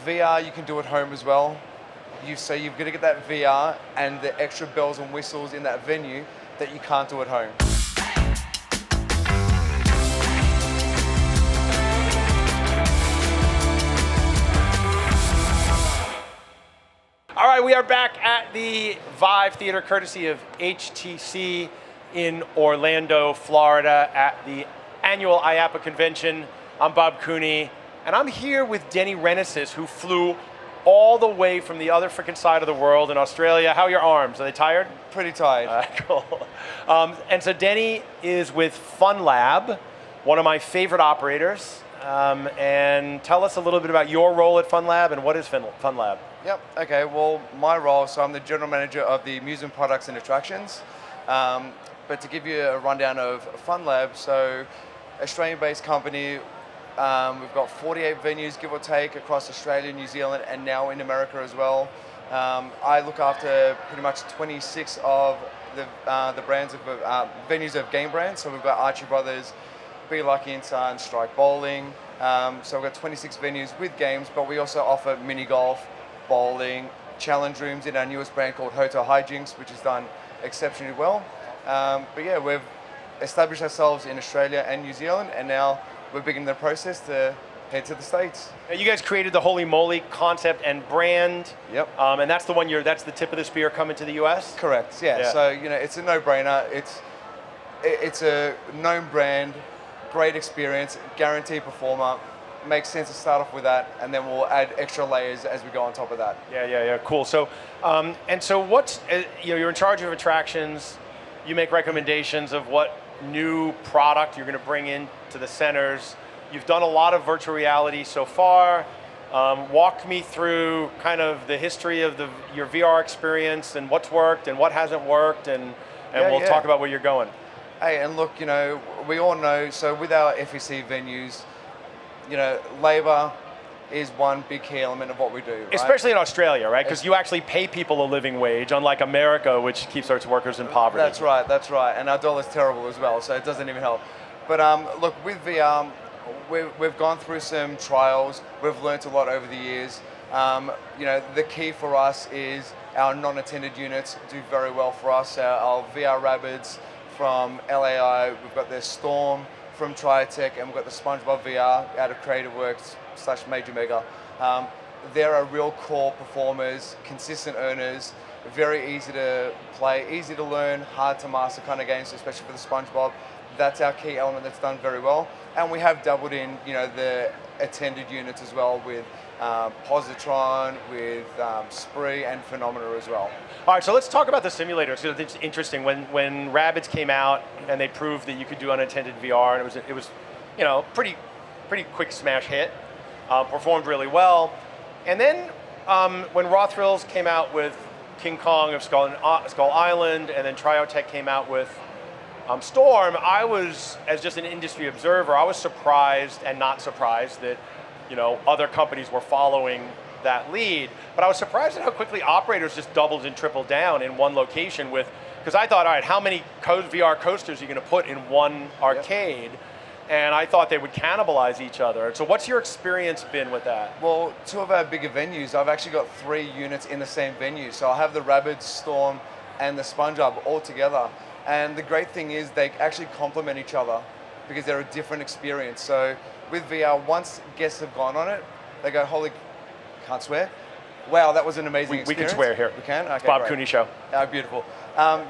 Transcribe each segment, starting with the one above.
VR you can do at home as well. So you've got to get that VR and the extra bells and whistles in that venue that you can't do at home. All right, we are back at the Vive Theater, courtesy of HTC in Orlando, Florida, at the annual IAAPA convention. I'm Bob Cooney, and I'm here with Dennie Renessis, who flew all the way from the other freaking side of the world in Australia. How are your arms? Are they tired? Pretty tired. Cool. And so Dennie is with Funlab, one of my favorite operators. And tell us a little bit about your role at Funlab and what is Funlab? Yep, okay, well, my role, so I'm the general manager of the amusement products and attractions. But to give you a rundown of Funlab, so Australian-based company, we've got 48 venues, give or take, across Australia, New Zealand, and now in America as well. I look after pretty much 26 of the brands of venues of game brands. So we've got Archie Brothers, Be Lucky & Son, Strike Bowling. So we've got 26 venues with games, but we also offer mini golf, bowling, challenge rooms in our newest brand called Hotel Hijinx, which has done exceptionally well. But yeah, we've established ourselves in Australia and New Zealand, and now we're beginning the process to head to the States. Now, you guys created the Holy Moly concept and brand. Yep. And that's the one that's the tip of the spear coming to the US? Correct, yeah. So, it's a no-brainer. It's a known brand, great experience, guaranteed performer. Makes sense to start off with that, and then we'll add extra layers as we go on top of that. Yeah, cool. So, and so what's, you're in charge of attractions, you make recommendations of what new product you're going to bring into the centers. You've done a lot of virtual reality so far. Walk me through kind of the history of your VR experience and what's worked and what hasn't worked, and we'll talk about where you're going. Hey, and look, we all know, so with our FEC venues, labor is one big key element of what we do, right? Especially in Australia, right? Because you actually pay people a living wage, unlike America, which keeps its workers in poverty. That's right. And our dollar's terrible as well, so it doesn't even help. But look, with VR, we've gone through some trials. We've learned a lot over the years. The key for us is our non-attended units do very well for us. Our VR Rabbids from LAI, we've got their Storm from Triatech, and we've got the SpongeBob VR out of Creative Works / Major Mega. They're a real core performers, consistent earners, very easy to play, easy to learn, hard to master kind of games, especially for the SpongeBob. That's our key element that's done very well. And we have dabbled in, the attended units as well with Positron, with Spree and Phenomena as well. All right, so let's talk about the simulators, because it's interesting. When Rabbids came out and they proved that you could do unattended VR, and it was pretty quick smash hit, performed really well. And then when Raw Thrills came out with King Kong of Skull Island, and then Triotech came out with Storm, I was, as just an industry observer, I was surprised and not surprised that other companies were following that lead. But I was surprised at how quickly operators just doubled and tripled down in one location because I thought, all right, how many VR coasters are you going to put in one arcade? Yep. And I thought they would cannibalize each other. So what's your experience been with that? Well, two of our bigger venues, I've actually got 3 units in the same venue. So I have the Rabbids, Storm, and the SpongeBob all together. And the great thing is they actually complement each other because they're a different experience. So with VR, once guests have gone on it, they go, holy, can't swear. Wow, that was an amazing experience. We can swear here. We can? Okay, it's Bob great. Cooney Show. Beautiful.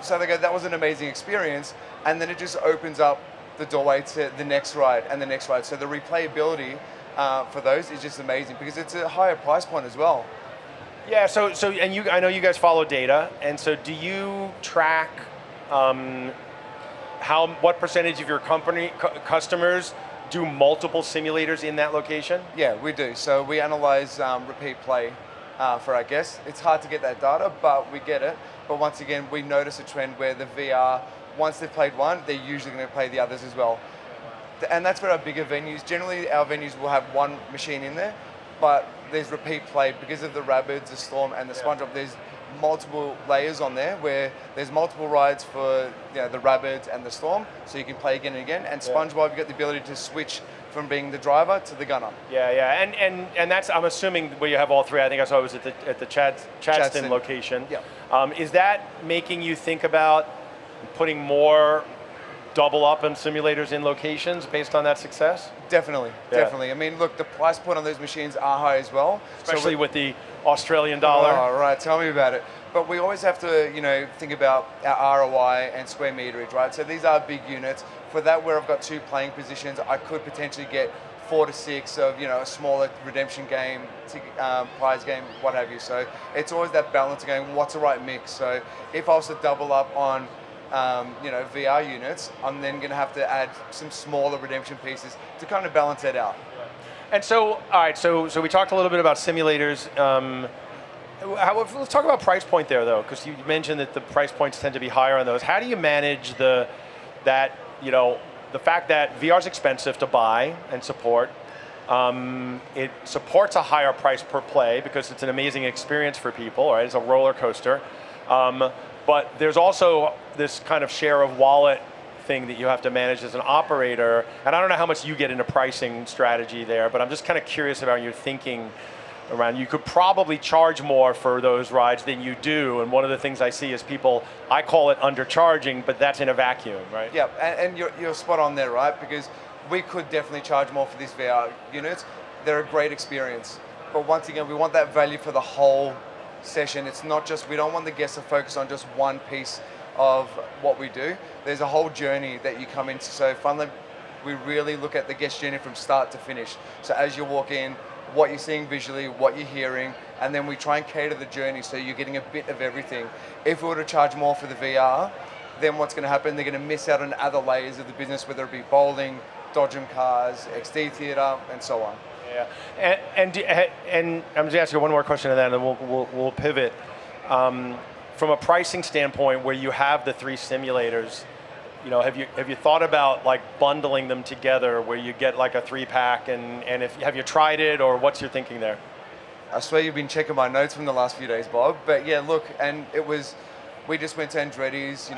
So they go, that was an amazing experience. And then it just opens up the doorway to the next ride and the next ride. So the replayability for those is just amazing because it's a higher price point as well. Yeah, so and I know you guys follow data, and so do you track what percentage of your customers do multiple simulators in that location? Yeah, we do. So we analyze repeat play for our guests. It's hard to get that data, but we get it. But once again, we notice a trend where the VR, once they've played one, they're usually going to play the others as well. And that's for our bigger venues. Generally, our venues will have one machine in there, but there's repeat play because of the Rabbids, the Storm, and the SpongeBob. There's multiple layers on there where there's multiple rides for the Rabbids and the Storm, so you can play again and again. And SpongeBob, you've got the ability to switch from being the driver to the gunner. Yeah, yeah, and that's, I'm assuming where you have all three. I think I saw it was at the Chadstone location. Yeah. Is that making you think about putting more double up in simulators in locations based on that success? Definitely, Yeah. definitely. I mean, look, the price point on those machines are high as well. Especially with the Australian dollar. Oh, right, tell me about it. But we always have to, think about our ROI and square meterage, right? So these are big units. For that, where I've got 2 playing positions, I could potentially get 4 to 6 of, a smaller redemption game, prize game, what have you. So it's always that balance of going, what's the right mix? So if I was to double up on, VR units, I'm then going to have to add some smaller redemption pieces to kind of balance it out. And so, all right, so we talked a little bit about simulators. Let's talk about price point there, though, because you mentioned that the price points tend to be higher on those. How do you manage the fact that VR is expensive to buy and support? It supports a higher price per play because it's an amazing experience for people, right? It's a roller coaster. But there's also this kind of share of wallet thing that you have to manage as an operator. And I don't know how much you get into pricing strategy there, but I'm just kind of curious about your thinking around. You could probably charge more for those rides than you do. And one of the things I see is people, I call it undercharging, but that's in a vacuum, right? Yeah, and you're spot on there, right? Because we could definitely charge more for these VR units. They're a great experience. But once again, we want that value for the whole session. It's not just, we don't want the guests to focus on just one piece of what we do. There's a whole journey that you come into. So Funlab, we really look at the guest journey from start to finish. So as you walk in, what you're seeing visually, what you're hearing, and then we try and cater the journey so you're getting a bit of everything. If we were to charge more for the VR, then what's going to happen, they're going to miss out on other layers of the business, whether it be bowling, dodgem cars, XD theater, and so on. Yeah, and I'm just asking you one more question and then we'll pivot. From a pricing standpoint, where you have the 3 simulators, have you thought about like bundling them together, where you get like a 3-pack, and have you tried it, or what's your thinking there? I swear you've been checking my notes from the last few days, Bob. But yeah, look, and we just went to Andretti's,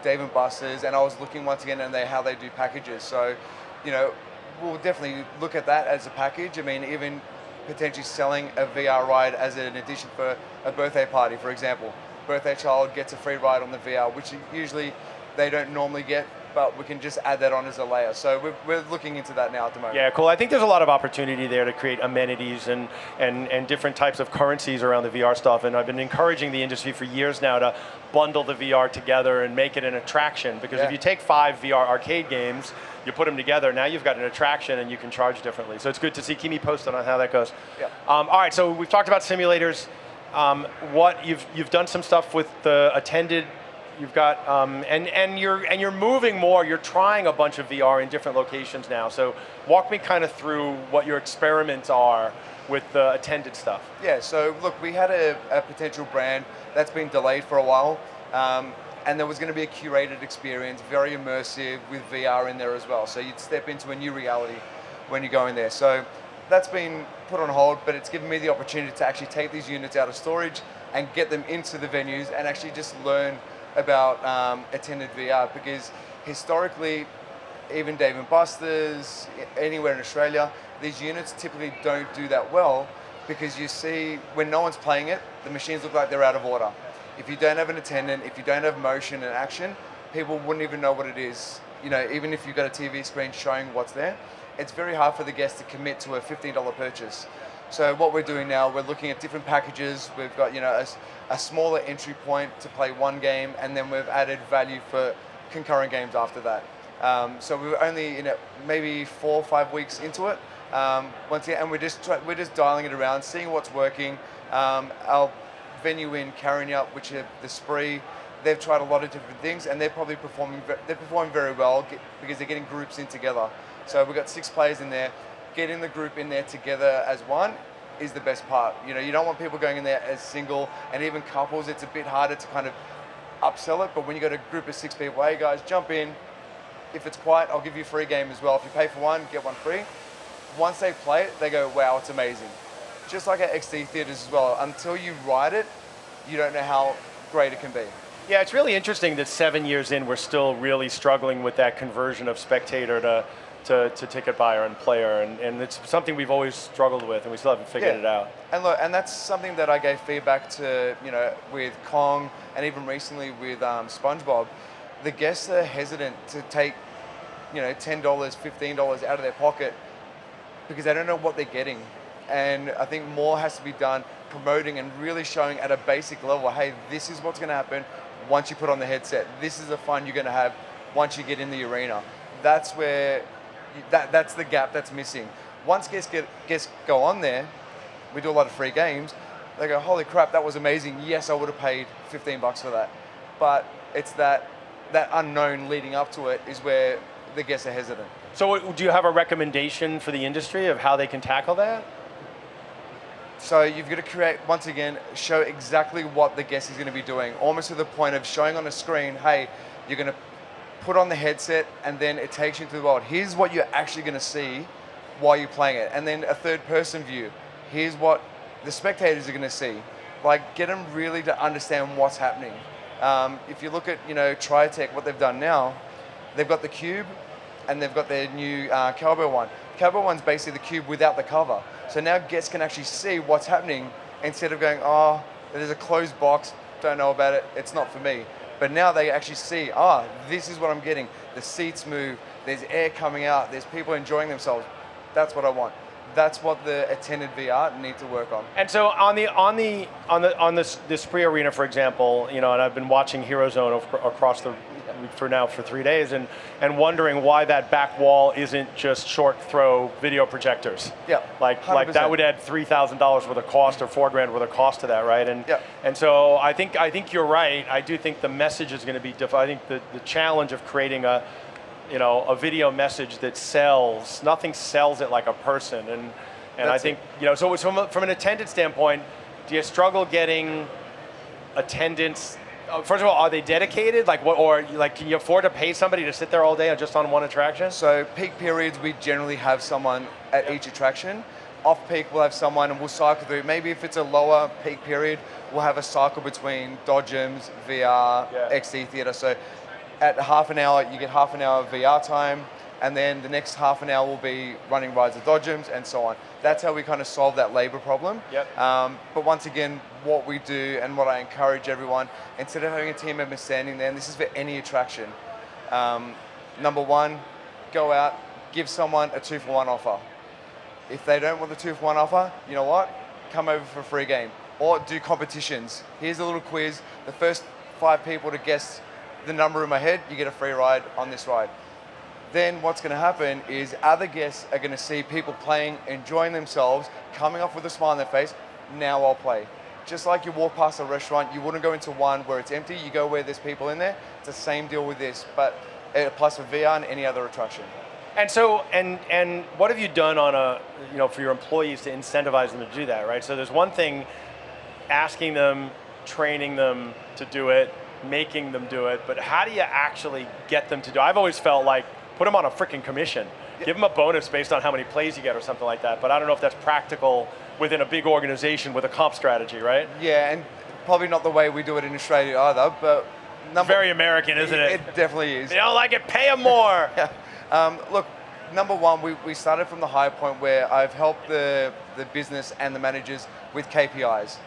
Dave & Buster's, and I was looking once again at how they do packages. So, we'll definitely look at that as a package. I mean, even potentially selling a VR ride as an addition for a birthday party, for example. Birthday child gets a free ride on the VR, which usually they don't normally get, but we can just add that on as a layer. So we're looking into that now at the moment. Yeah, cool. I think there's a lot of opportunity there to create amenities and different types of currencies around the VR stuff. And I've been encouraging the industry for years now to bundle the VR together and make it an attraction. Because if you take 5 VR arcade games, you put them together, now you've got an attraction and you can charge differently. So it's good to see. Keep me posted on how that goes. Yeah. All right, so we've talked about simulators. You've done some stuff with the attended. You've got and you're moving more. You're trying a bunch of VR in different locations now. So walk me kind of through what your experiments are with the attended stuff. Yeah. So look, we had a potential brand that's been delayed for a while, and there was going to be a curated experience, very immersive with VR in there as well. So you'd step into a new reality when you go in there. So that's been put on hold, but it's given me the opportunity to actually take these units out of storage and get them into the venues and actually just learn about attended VR, because historically, even Dave & Buster's, anywhere in Australia, these units typically don't do that well, because you see, when no one's playing it, the machines look like they're out of order. If you don't have an attendant, if you don't have motion and action, people wouldn't even know what it is. Even if you've got a TV screen showing what's there, it's very hard for the guest to commit to a $15 purchase. So what we're doing now, we're looking at different packages. We've got a smaller entry point to play one game, and then we've added value for concurrent games after that. So we're only maybe 4 or 5 weeks into it. Once again, and we're just dialing it around, seeing what's working. Our venue in Carrinyup, which is the Spree, they've tried a lot of different things, and they're probably performing very well because they're getting groups in together. So we've got 6 players in there. Getting the group in there together as one is the best part. You don't want people going in there as single, and even couples, it's a bit harder to kind of upsell it. But when you got a group of 6 people, hey guys, jump in. If it's quiet, I'll give you a free game as well. If you pay for one, get one free. Once they play it, they go, wow, it's amazing. Just like at XD theaters as well. Until you ride it, you don't know how great it can be. Yeah, it's really interesting that 7 years in, we're still really struggling with that conversion of spectator to ticket buyer and player, and it's something we've always struggled with, and we still haven't figured it out. And look, and that's something that I gave feedback to, with Kong, and even recently with SpongeBob. The guests are hesitant to take, $10, $15 out of their pocket because they don't know what they're getting. And I think more has to be done promoting and really showing at a basic level, hey, this is what's going to happen once you put on the headset. This is the fun you're going to have once you get in the arena. That's where that's the gap that's missing. Once guests go on there, we do a lot of free games. They go, holy crap, that was amazing. Yes, I would have paid $15 for that. But it's that unknown leading up to it is where the guests are hesitant. So do you have a recommendation for the industry of how they can tackle that? So you've got to create, once again, show exactly what the guest is going to be doing, almost to the point of showing on a screen, hey, you're going to put on the headset and then it takes you into the world. Here's what you're actually going to see while you're playing it. And then a third person view. Here's what the spectators are going to see. Like, get them really to understand what's happening. If you look at, Tritech, what they've done now, they've got the cube and they've got their new Cowboy one. Cowboy one's basically the cube without the cover. So now guests can actually see what's happening instead of going, oh, there's a closed box, don't know about it, it's not for me. But now they actually see, this is what I'm getting. The seats move, there's air coming out, there's people enjoying themselves. That's what I want. That's what the attended VR need to work on. And so on this Spree Arena, for example, and I've been watching Hero Zone across for 3 days, and wondering why that back wall isn't just short throw video projectors. Yeah. Like that would add $3,000 worth of cost or $4,000 worth of cost to that, right? And so I think you're right. I do think the message is going to be different. I think the challenge of creating a video message that sells, nothing sells it like a person. And I think, so from an attendance standpoint, do you struggle getting attendance? First of all, are they dedicated? Can you afford to pay somebody to sit there all day just on one attraction? So peak periods, we generally have someone at each attraction. Off peak, we'll have someone and we'll cycle through. Maybe if it's a lower peak period, we'll have a cycle between Dodgems, VR, XD Theater. So at half an hour, you get half an hour of VR time, and then the next half an hour will be running rides at Dodgems and so on. That's how we kind of solve that labor problem. But once again, what we do and what I encourage everyone, instead of having a team member standing there, and this is for any attraction, number one, go out, give someone a 2-for-1 offer. If they don't want the 2-for-1 offer, you know what? Come over for a free game. Or do competitions. Here's a little quiz. The first 5 people to guess the number in my head, you get a free ride on this ride. Then what's going to happen is other guests are going to see people playing, enjoying themselves, coming off with a smile on their face. Now I'll play. Just like you walk past a restaurant, you wouldn't go into one where it's empty. You go where there's people in there. It's the same deal with this, but it applies for VR and any other attraction. And so, and what have you done on for your employees to incentivize them to do that, right? So there's one thing, asking them, training them to do it, making them do it, but how do you actually get them to do it? I've always felt like, put them on a freaking commission. Give them a bonus based on how many plays you get or something like that, but I don't know if that's practical within a big organization with a comp strategy, right? Yeah, and probably not the way we do it in Australia either, but... Very American, isn't it? It definitely is. You don't like it, pay them more! Look, number one, we started from the high point where I've helped the business and the managers with KPIs.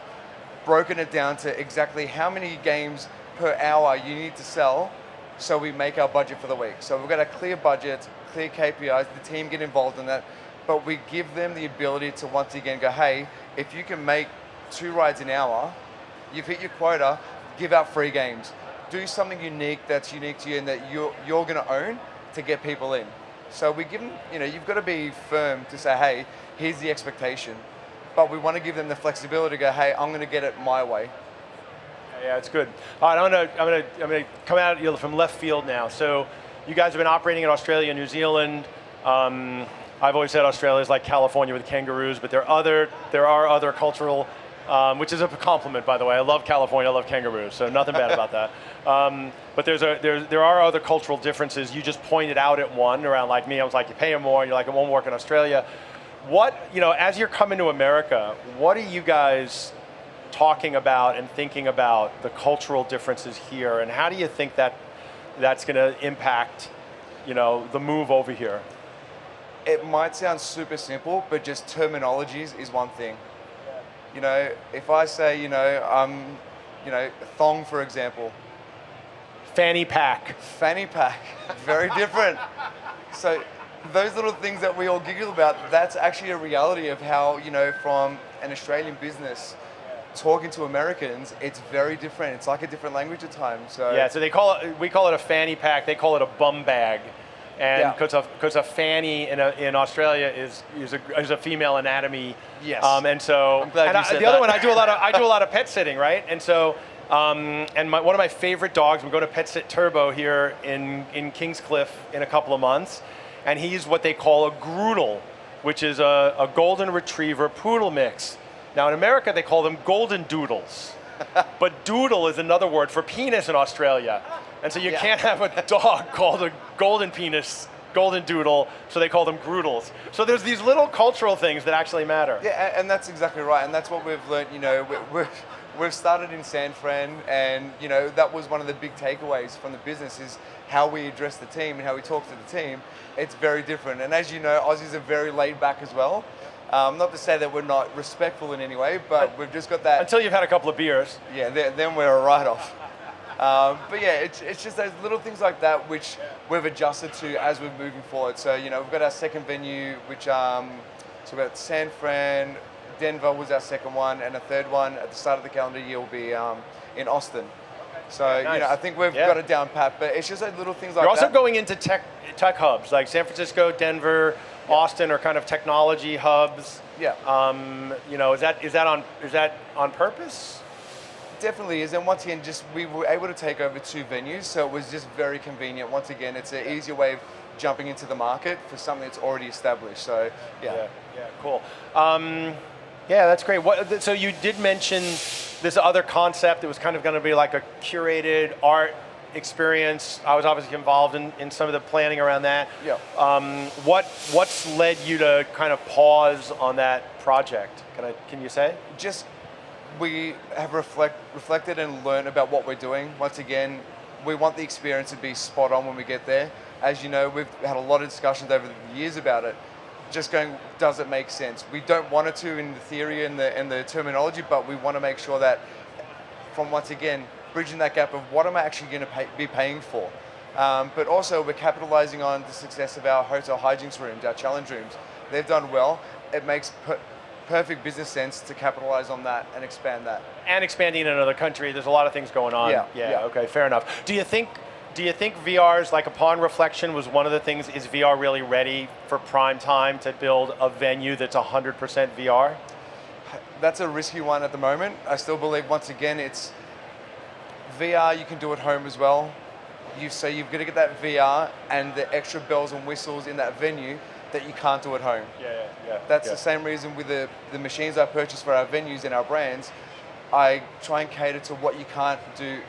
Broken it down to exactly how many games per hour you need to sell so we make our budget for the week. So we've got a clear budget, clear KPIs, the team get involved in that, but we give them the ability to once again go, hey, if you can make 2 rides an hour, you've hit your quota, give out free games. Do something unique that's unique to you and that you're going to own to get people in. So we give them, you've got to be firm to say, hey, here's the expectation. But we want to give them the flexibility to go, hey, I'm going to get it my way. Yeah, it's good. All right, I'm gonna come out from left field now. So you guys have been operating in Australia and New Zealand. I've always said Australia is like California with kangaroos, but there are other cultural, which is a compliment, by the way. I love California, I love kangaroos, so nothing bad about that. But there are other cultural differences. You just pointed out at one around like me. I was like, you pay them more, and you're like, it won't work in Australia. What, as you're coming to America, what are you guys talking about and thinking about the cultural differences here, and how do you think that that's going to impact, the move over here? it might sound super simple, but just terminologies is one thing. You know, if I say, you know, thong, for example. Fanny pack. Fanny pack, very different. So those little things that we all giggle about, that's actually a reality of how, you know, from an Australian business talking to Americans, it's very different. It's like a different language at times. So yeah, so we call it a fanny pack, they call it a bum bag. And because a fanny in Australia is a female anatomy. Yes. And so I'm glad you said the other that. one, I do a lot of pet sitting, right? And so and one of my favorite dogs, we go to Pet Sit Turbo here in Kingscliff in a couple of months, and he's what they call a groodle, which is a golden retriever poodle mix. Now in America they call them golden doodles, but doodle is another word for penis in Australia. And so you can't have a dog called a golden penis, golden doodle, so they call them groodles. So there's these little cultural things that actually matter. Yeah, and that's exactly right, and that's what we've learned. You know, we've started in San Fran, and you know that was one of the big takeaways from the business is how we address the team and how we talk to the team. It's very different, and as you know, Aussies are very laid back as well. Not to say that we're not respectful in any way, but we've just got that. Until you've had a couple of beers. Yeah, then we're a write-off. But yeah, it's just those little things like that which we've adjusted to as we're moving forward. So, you know, we've got our second venue, which, so we've got San Fran, Denver was our second one, and a third one at the start of the calendar year will be in Austin. So, nice. you know, I think we've got it down pat, but it's just those little things like that. You're also going into tech hubs, like San Francisco, Denver, Austin are kind of technology hubs. Yeah. You know, is that on purpose? Definitely is, and once again, just we were able to take over 2 venues, so it was just very convenient. Once again, it's an easier way of jumping into the market for something that's already established. So yeah, cool. Yeah, that's great. So you did mention this other concept. It was kind of going to be like a curated art experience. I was obviously involved in some of the planning around that. Yeah. What's led you to kind of pause on that project? Can you say? Just we have reflected and learned about what we're doing. Once again, we want the experience to be spot on when we get there. As you know, we've had a lot of discussions over the years about it. Just going, does it make sense? We don't want it to in the theory and the terminology, but we want to make sure that from, once again, bridging that gap of what am I actually going to be paying for. But also we're capitalizing on the success of our Hotel Hijinx rooms, our challenge rooms. They've done well. It makes perfect business sense to capitalize on that and expand that. And expanding in another country, there's a lot of things going on. Yeah. Okay, fair enough. Do you think VR's, like upon reflection, was one of the things, is VR really ready for prime time to build a venue that's 100% VR? That's a risky one at the moment. I still believe, once again, it's VR you can do at home as well. You've got to get that VR and the extra bells and whistles in that venue that you can't do at home. That's the same reason with the machines I purchase for our venues and our brands. I try and cater to what you can't do,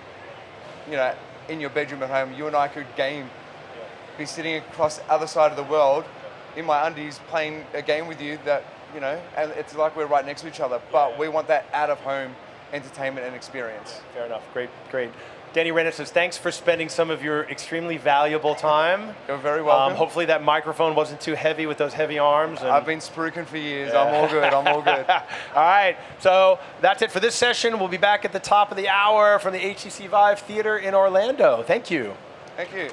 you know, in your bedroom at home. You and I could be sitting across the other side of the world in my undies playing a game with you that, you know, and it's like we're right next to each other, but we want that out of home entertainment and experience. Fair enough, great. Dennie Renessis, thanks for spending some of your extremely valuable time. You're very welcome. Hopefully that microphone wasn't too heavy with those heavy arms. I've been spruiking for years. I'm all good. All right, so that's it for this session. We'll be back at the top of the hour from the HTC Vive Theater in Orlando. Thank you. Thank you.